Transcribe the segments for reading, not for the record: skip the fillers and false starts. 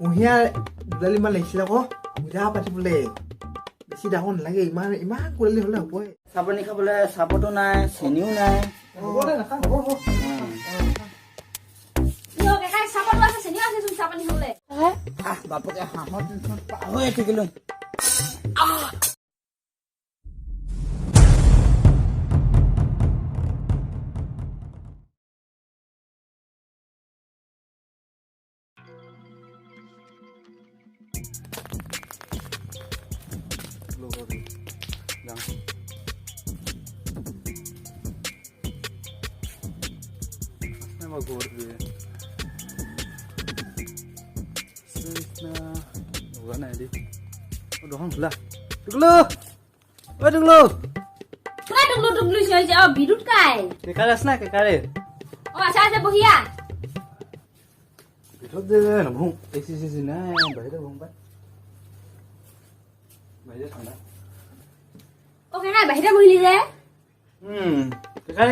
কুঁহিয়াৰ দুডালিমান লাগিছিলে আকৌ পূজা পাতিবলৈ বেছি ডাঙৰ নালাগে ইমান ইমান কোলালি হ'লে হ'বই চাপানি খাবলৈ চাপতো নাই চেনিও নাই হ'ব দে নাখাওঁ হ'ব হ'ব বাপকে হাঁহৰ টেনচন পাহৰিয়ে থাকিলো বাহিৰতে বহিলি যে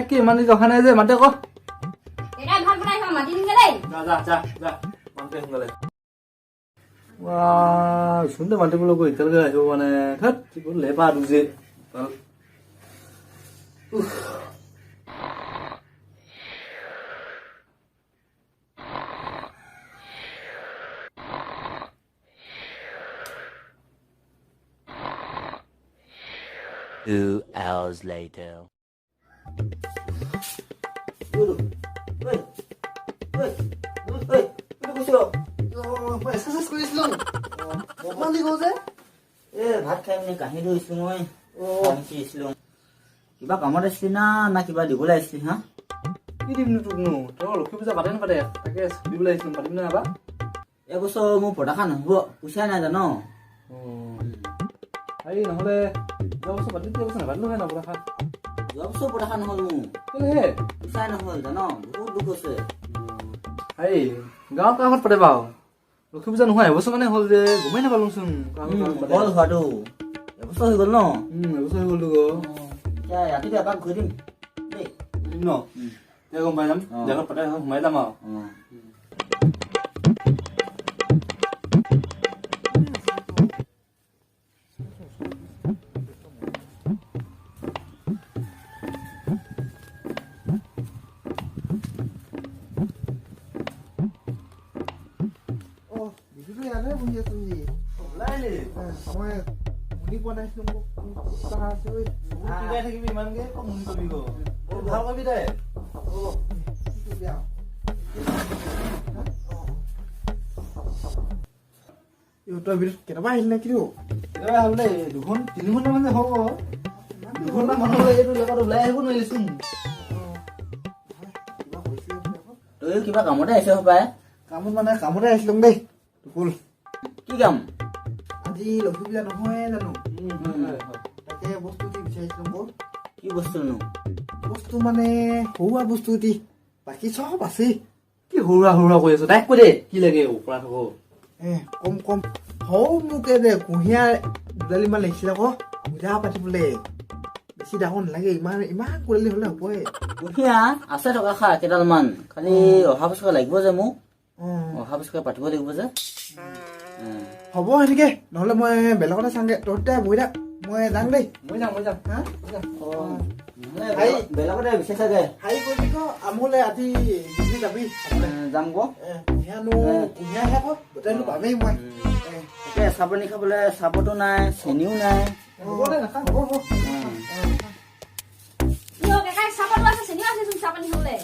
কি ইমান দিন অহা নাই যে মাতে আকৌ ভাত বনাই খাওঁ মাতি দিম দেই শুনতে মাতিবলৈ গৈ এতিয়ালৈকে আহিব মানে লেপা দুজে Two hours later. ভাত খাই মানে কাহি ধৰিছো মই কিবা কামত আহিছিলি না কিবা দিবলৈ আহিছিলি হা কি দিমনো তোকনো তই লক্ষী পূজা পাতে নাপাতে তাকে দিবলৈ আহিছিলো পাতিম নে নাপা এবছৰ মোৰ পতাখা নহ'ব পইচাই নাই জানো হেৰি নহ'লে যোৱা বছৰ পাতিলো নাপাতিলো হে নপতাখা যোৱা বছৰ পতাখা নহ'ল মোৰ কেলেহে পইচাই নহ'ল জানো বহুত দুখ হৈছে হেৰি গাঁৱৰ কামত পাতে বাৰু লক্ষী পূজা নহয় এবছৰ মানে হ'ল যে গমেই নাপালোচোন হ'ল হোৱাটো এবছৰ হৈ গ'ল ন এবছৰ হৈ গ'লতো এতিয়া ৰাতিটো এপাক ঘূৰি দিম দেই ন এতিয়া গম পাই যাম জেগাত পাতে সোমাই যাম আৰু কেতিয়াবা আহিল নে কিনো কেতিয়াবা হ'ল দেই 2-3 ঘণ্টা মানে হ'ব 2 ঘণ্টা মানুহ এইটো জেগাত ওলাই আহিব নোৱাৰিলিচোন তই কিবা কামতে আহিছ হপাই কামতে আহিছিলো দেই টুকুল কি কাম আজি লক্ষী পূজা নহয় জানো তাকে বস্তু দি বিচাৰিছিলো কি বস্তুনো বস্তু মানে সৰুৱা বস্তু দি বাকী চব আছে কি সৰুৱা কৈ আছো তাইক কৈ দে কি লাগে ওপৰা থাকো কম সৰু মোকে যে কুঁহিয়াৰ দুডালিমান লাগিছিলে আকৌ পূজা পাতিবলৈ বেছি ডাঙৰ নালাগে ইমান ইমান কোলালি হ'লে হ'বই কুঁহিয়া আছে টকা খা কেইডালমান খালি অহা বছৰ লাগিব যে মোক অহা বছৰ পাতিব লাগিব যে হ'ব সেনেকে নহ'লে মই বেলেগতে চাংগে তহঁতে বহি থাক মই যাম দেই মই যাম বেলেগতে বিচাৰিছাগে হাই কৰিবি ক আমলে আজি গুচি যাবি যাম ক কুঁহিয়াৰহে আকৌ গোটেইটো পামেই মই তাকে চাপানি খাবলৈ চাপতো নাই চেনিও নাই হ'ব দে নাখাওঁ হ'ব চাপানি হ'লে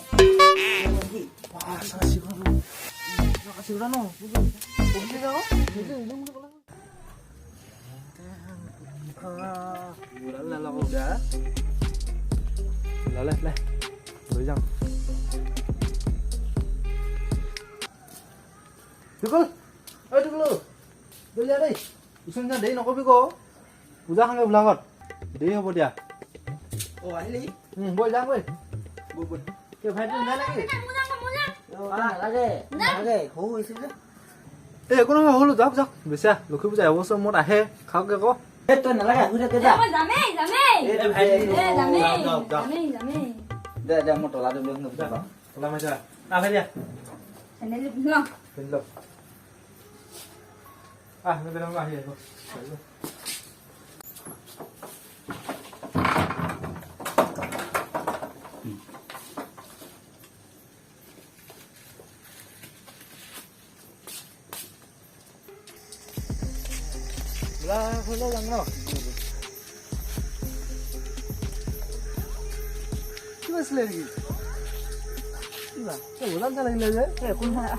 লৈ যাওঁ টুকুল ঐ টুকুলো দলিয়া দেই ওচৰ নিচিনা দেৰি নকবি ক পূজা খাওঁগে বোলাঘৰত দেৰি হ'ব দিয়া আহিলি বৈ যাম বৈ ভাইটি নাই নেকি নালাগে সৰু হৈছে যে একো নহয় হ'লো যাওক বেচা লক্ষী পূজা এবছৰ মূৰত আহে খাওঁগে আকৌ তই নালাগে শুই থাকে যা দে মই তলাটো লৈ তলা মাৰিছা ভাইটিয়া বেলেগ আহি আহিব হ'লেও যাম ন কি আছিলে নেকি কিবা ওলাম যা লাগিলে যে একো নহয়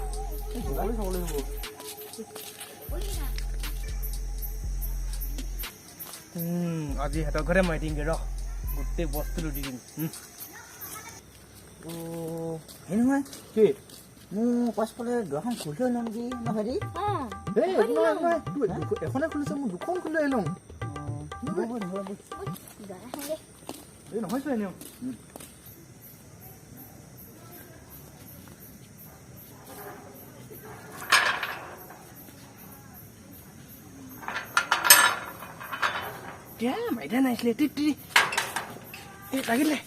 চাব লাগিব আজি সিহঁতৰ ঘৰে মাৰি দিমগে ৰ গোটেই বস্তু লুটি দিম সেই নহয় কি মোৰ পাছফালে দুৱাৰখন খুলি থৈ লওঁ নেকি ন হেৰি এখনে খুলিছে মোৰ দুখন খুলি আহিলোঁ নহয়তো এনেও মাইদা নাইছিলে লাগিলে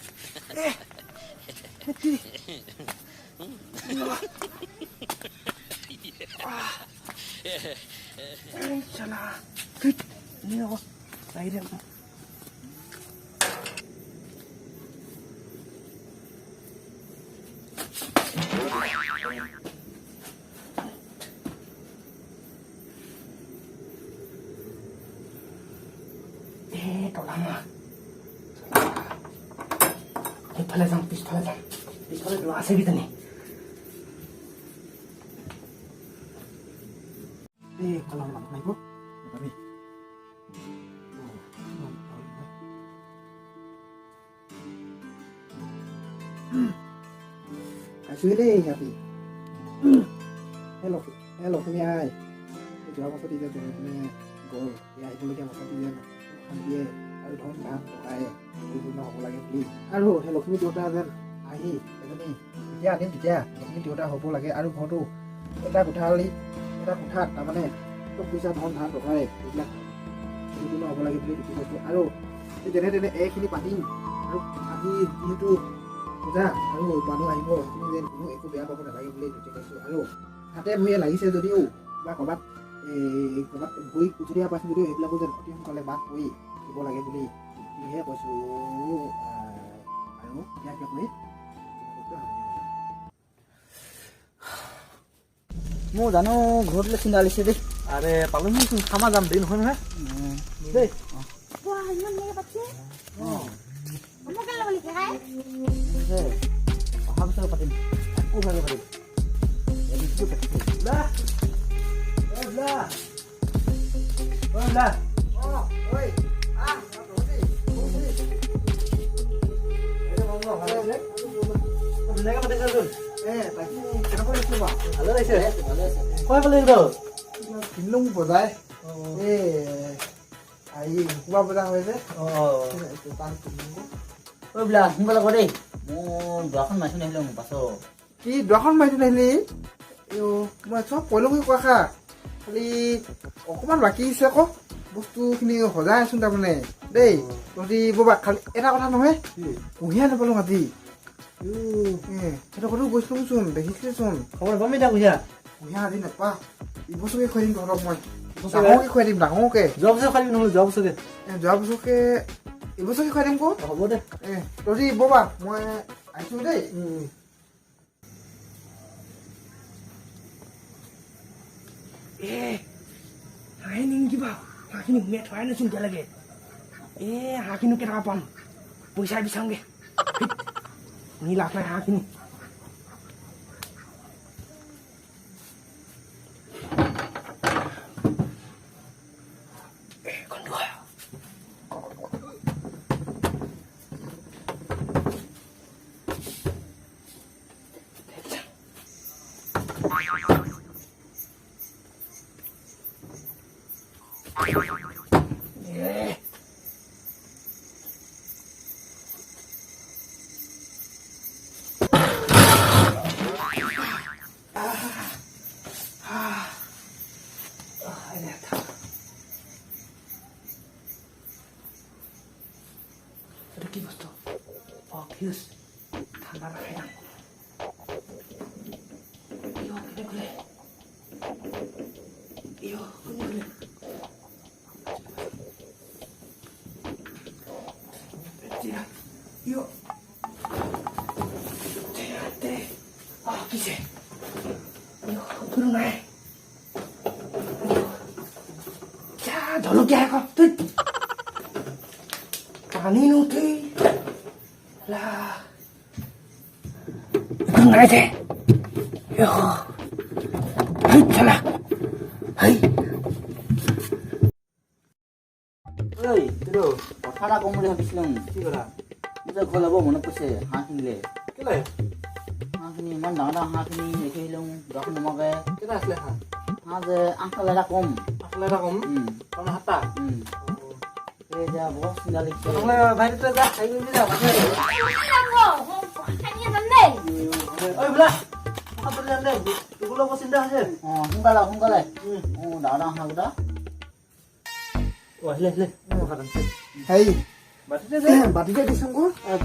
পিছফালে যাম পিছফালে লোৱা আছে কিজানি কলম লাগিব আছোঁ দেই সিহঁতি লক্ষ্মী আই যোৱা বছৰ এতিয়া মানে গ'ল আহিবলগীয়া বছৰ দিয়ে শান্তিয়ে আৰু ধন ধান টকাই বিভিন্ন হ'ব লাগে বুলি আৰু সেই লক্ষ্মী দেউতা যেন আহি এজনী যেতিয়া আনিম তেতিয়া লক্ষ্মী দেউতা হ'ব লাগে আৰু ঘৰটো এটা কোঠাত তাৰমানে চব পইচা ধন ধান টকাই এইবিলাক বিভিন্ন হ'ব লাগে বুলি লিখি কৈছোঁ আৰু যেনে এইখিনি পাতিম আৰু আজি যিহেতু পূজা আৰু মানুহ আহিব সেইখিনি যেন কোনো একো বেয়া পাব নালাগে বুলি লিখি কৈছোঁ আৰু হাতে ভৰিয়ে লাগিছে যদিও বা ক'ৰবাত ভৰি কুচুৰীয়া পাইছোঁ যদিও সেইবিলাকো যেন অতি সোনকালে মাত কৰি দিব লাগে বুলিহে কৈছোঁ আৰু ইয়াকে কৈ মোৰ জানো ঘৰলৈ চিন্তা লাগিছে দেই আৰে পালোঁ খামা যাম দেই নহয় দেই অহা বছৰ পাতিম আকৌ ভাগে পাতিম বজাই শুকুবা বজা হয় যে সোনকালে কৰ দেই মোৰ দুৱাৰখন মাৰি থৈ নাহিলে মোৰ পাছত কি দুৱাৰখন মাৰি থৈ নাহিলি মই চব পলুকি কোৱা খা খালি অকণমান বাকী আছে আকৌ বস্তুখিনি সজাই আছোন তাৰমানে দেই তহঁতি বাবা খালি এটা কথা নহয় কুঁহিয়াৰ নাপালোঁ আজি সেইটো কথাও গৈছিলোঁচোন দেখিছিলোঁচোন খবৰ পাম এতিয়া কুঁহিয়াৰ কুঁহিয়াৰ আজি নাপা ইবছৰকে খুৱাই দিম তহঁতক মই ডাঙৰকে খুৱাই দিম ডাঙৰকে যোৱা বছৰ খালি নহ'লে যোৱা বছৰকে এইবছৰকে খুৱাই দিম ক হ'ব দে তহঁতি বাবা মই আহিছোঁ দেই হাঁহে নিকিবা হাঁহখিনি সোমাই থোৱাই নাচোন এতিয়ালৈকে হাঁহখিনি কেনেকুৱা পাম পইচা বিচাৰোঁগে নি লাভ নাই হাঁহখিনি Ada kibas tuh. Oh, kius. Tangan ayam. Iyo, gede. Iyo, gede. জলকীয়া আকৌ তুই পানী নুঠি নাই দে চলা ঐ কিন্তু কথা এটা ক'ম বুলি ভাবিছিলোঁ কি কৰা মোৰ যে ঘৰ ল'ব মনত পৰিছে হাঁহ কিনিলে কেলে হাঁহখিনি ইমান ডাঙৰ ডাঙৰ হাঁহখিনি দেখি আহিলোঁ দোকান নমকে কেইটা আছিলে হাঁহ যে 8 এটা কম আছিলে এটা কম তাৰমানে 7টা এই এতিয়া বৰ চিন্তা লাগিছে নহ'লে ভাইটি তই যা খাই মেলি যা ভাত ঐ বোলা তোকলৈ বৰ চিন্তা হৈছে সোনকালে সোনকালে ডাঙৰ ডাঙৰ হাঁহকেইটা আহিলে হেৰি বাতিতে দিছোঁ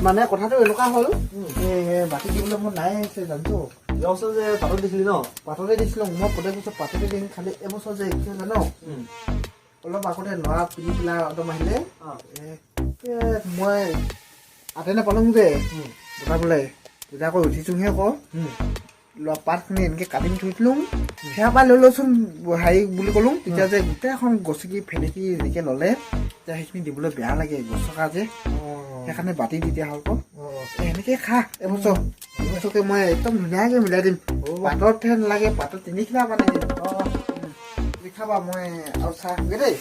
মানে কথাটো এনেকুৱা হ'ল বাতি দিবলৈ মোৰ নাই আহিছে জানিছো যোৱা বছৰ যে পাতত দিছিলি ন পাততে দিছিলোঁ মই প্ৰত্যেক বছৰ পাততে দিম খালি এবছৰ যে কি জানো অলপ আগতে ল'ৰা পিন্ধি পেলাই একদম আহিলে মই আতে নাপালোঁ যে বনাবলৈ তেতিয়া আকৌ উঠিছোঁহে আকৌ লোৱা পাতখিনি এনেকৈ কাটি থৈ দিলোঁ সেয়া পাই লৈ লওঁচোন হেৰি বুলি ক'লোঁ তেতিয়া যে গোটেইখন গছকি ফেনেকি এনেকৈ ল'লে তেতিয়া সেইখিনি দিবলৈ বেয়া লাগে গছকা যে সেইকাৰণে বাতি দি দিয়া হ'ল আকৌ এনেকৈ খা এবছৰকে মই একদম ধুনীয়াকৈ মিলাই দিম পাতত নালাগে পাতত 3 খিলা মানে দিম খাবা মই আৰু চাহ দেই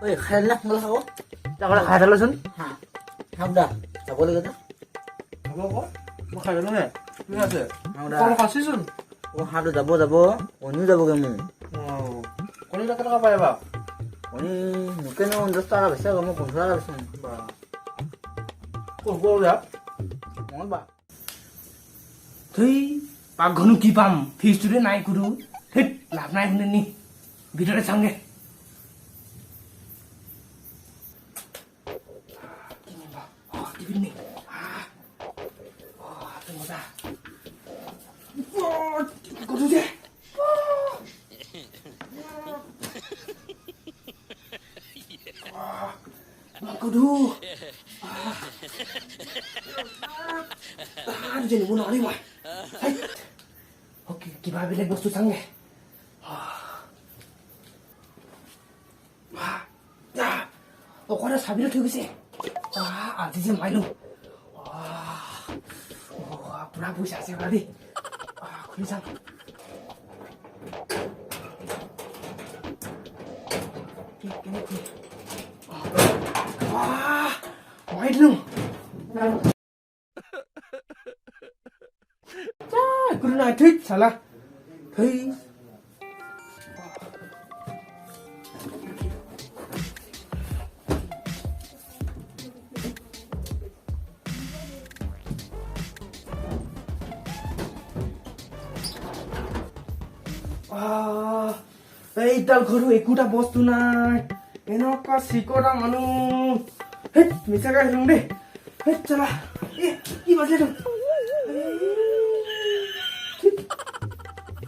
ঐ খাই দিলা সোনকালে খাব তাৰপৰা খাই থালোচোন খাম দা যাব লাগে যা হ'ব আকৌ মই খাই দিলোঁ নে ঠিক আছে খাইছোন হাঁহটো যাব যাব কণীও যাবগৈ মোৰ কণী কেইটকা পাৰিবা কণী মোকেনো 10 টকা বেছি মই 15 টকা বেছি মই বা থৈ পাকঘৰনো কি পাম ফ্ৰিজটোতে নাই কোনো সেই লাভ নাই শুনে নি ভিতৰতে চাওঁগে কিবা বেলেগ বস্তু চাওঁগে অকলে চাবিলৈ থৈ গৈছে আজি যে মাৰিলো পুৰা পইচা আছে দেই খুলি চাম মাৰি দিলো একো নাই ঠিক চালা থৈ এইডাল ঘৰো একোটা বস্তু নাই এনেকুৱা চিকটা মানুহ হেই মিছাকে আহিলো দেই হেই চলা কি বাজিলে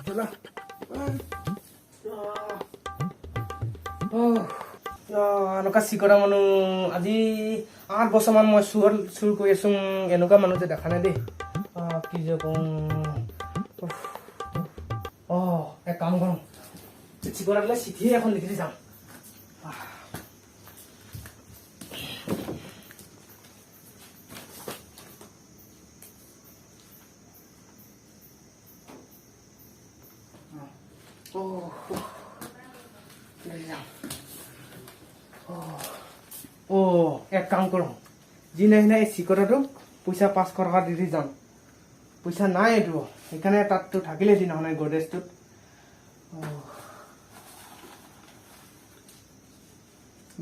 চলা এনেকুৱা চিকটা মানুহ আজি 8 বছৰমান মই চুৰ কৰি আছো এনেকুৱা মানুহ যে দেখা নাই দেই কি যে কওঁ এক কাম কৰোঁ চিকটা দিলে চিঠিয়ে এখন লিখি যাম এক কাম কৰোঁ যি নাই এই চিকটাটো পইচা 500 টকা দি যাম পইচা নাই এইটো সেইকাৰণে তাততো থাকিলে যি নহয় গডৰেজটোত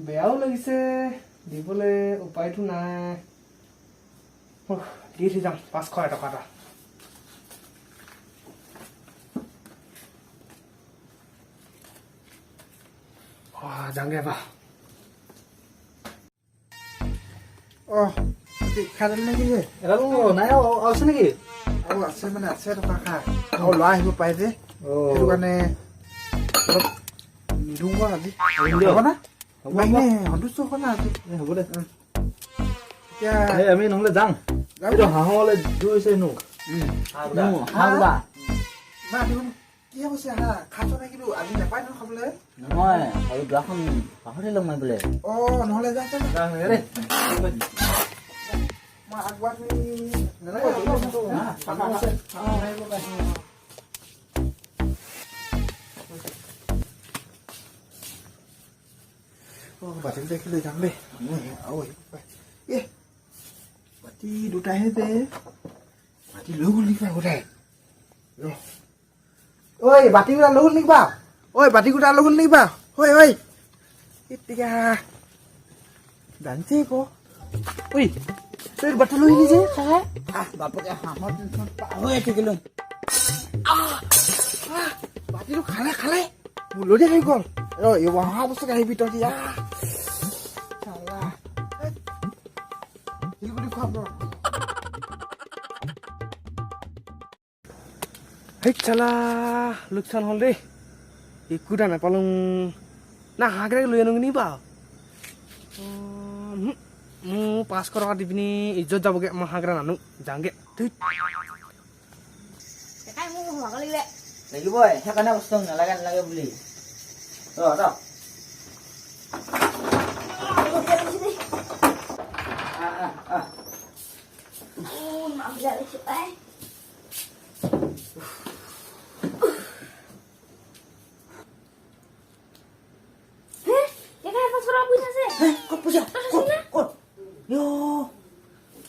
বেয়াও লাগিছে দিবলৈ উপায়টো নাই দি যাম 500 টকা এটা যাওঁগে বা খাই দিলে নেকি এডাল নাই আছে নেকি আৰু আছে মানে আছে টকা খা আৰু ল'ৰা আহিব পাৰে যে সেইটো কাৰণে অলপ নিদিওঁ আজি হ'ব না সন্তুষ্ট হ'ব না আজি হ'ব দে এতিয়া আমি নহ'লে যাওঁ হাঁহলৈ দূৰ হৈছে নো না দিব কি হৈছে হা খাইছ নে কিন্তু আজি নাপায় নহয় খাবলৈ নহয় আৰু দুৱাখন পাহৰিলোঁ মই বোলে নহ'লে যা দেই মই আগবাঢ়ি বাতি দেখি লৈ যাম দেই বাতি দুটাহে যে বাতি লৈ গ'ল নেকি গোটাই ঐ বাতি গোটা লৈ গ'ল নেকি বা ঐ বাতি গোটা লৈ গ'ল নেকি বা ঐ এতিয়া জানিছে ক ঐ তই বাতি লৈ আহিলি যে বাপকে হাঁহৰ পাহৰি থাকিলোঁ বাতিটো খালে মোৰ লৈ হৈ গ'ল অহা বছৰ আহিবি তই দিয়া হেই চালা লোকচান হ'ল দেই একোটা নাপালোঁ না হাঁহকেইটাকে লৈ আনোগৈ নি বাৰু মোৰ 500 টকা দি পিনি ইজ্জত যাবগৈ মই হাঁহকেইটা নানো যাওঁগৈ দেখাই মোক ভাগ লাগিলে লাগিবই সেইকাৰণে বস্তু নালাগে বুলি ৰ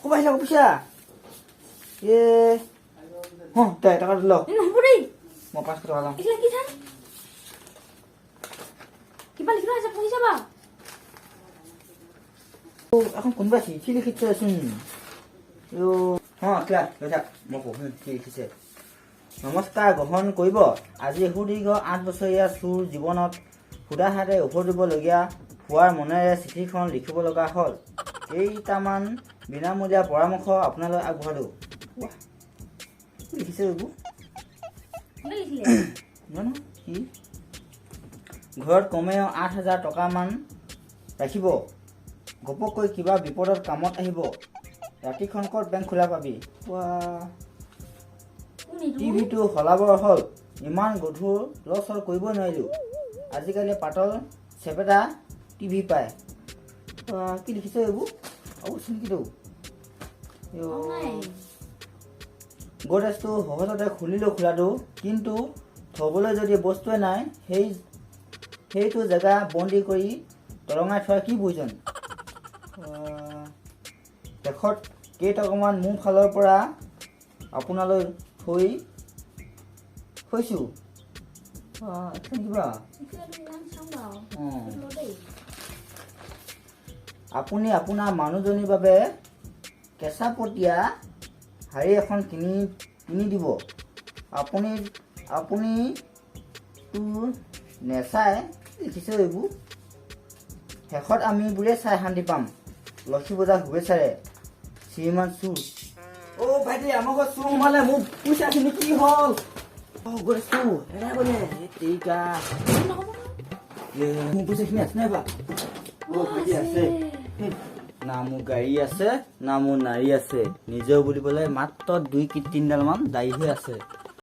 ক'ব আহিলা পইচা তই টকা দিল নহ'ব দেই মই 500 টকা ল'ম এইবিলাক কি থান কিবা লিখিব আছে পঢ়ি চাবা এখন কোনোবা চিঠি লিখিছেচোন ক্লাছ লৈ থাক মই পঢ়িম কি লিখিছে নমস্কাৰ গ্ৰহণ কৰিব আজি সুদীৰ্ঘ 8 বছৰীয়া চোৰ জীৱনত সুদাহাতে উভতিবলগীয়া হোৱাৰ মনেৰে চিঠিখন লিখিব লগা হ'ল কেইটামান বিনামূলীয়া পৰামৰ্শ আপোনালৈ আগবঢ়ালোঁ কি লিখিছে এইবোৰ জানো কি ঘৰত কমেও 8,000 টকামান ৰাখিব ঘপককৈ কিবা বিপদত কামত আহিব ৰাতিখনকত বেংক খোলা পাবি টিভিটো সলাবৰ হ'ল ইমান গধুৰ লচৰ কৰিব নোৱাৰিলোঁ আজিকালি পাতল চেপেটা টিভি পায় কি লিখিছে এইবোৰ আৰু চিনকিটো গডৰেজটো সহজতে খুলিলোঁ খোলাটো কিন্তু থ'বলৈ যদি বস্তুৱে নাই সেইটো জেগা বন্দী কৰি তৰঙাই থোৱাৰ কি প্ৰয়োজন শেষত কেইটকামান মোৰ ফালৰ পৰা আপোনালৈ থৈছোঁ কিবা আপুনি আপোনাৰ মানুহজনীৰ বাবে কেঁচাপতীয়া শাৰী এখন কিনি দিব আপুনিতো নেচাই লিখিছে এইবোৰ শেষত আমি বোলে চাই শান্তি পাম লক্ষী বজাৰ শুভেচ্ছাৰে শ্ৰীমান চুৰ ভাইটি আমাৰ ঘৰত চুৰ সোমালে মোৰ পইচাখিনি কি হ'ল গৈ চুৰ হেৰাই গ'লে মোৰ পইচাখিনি আছে নাই বা ভাইটি আছে না মোৰ গাড়ী আছে না মোৰ নাৰী আছে নিজেও বুলিবলৈ মাত্ৰ 2-3 ডালমান দাড়ীহে আছে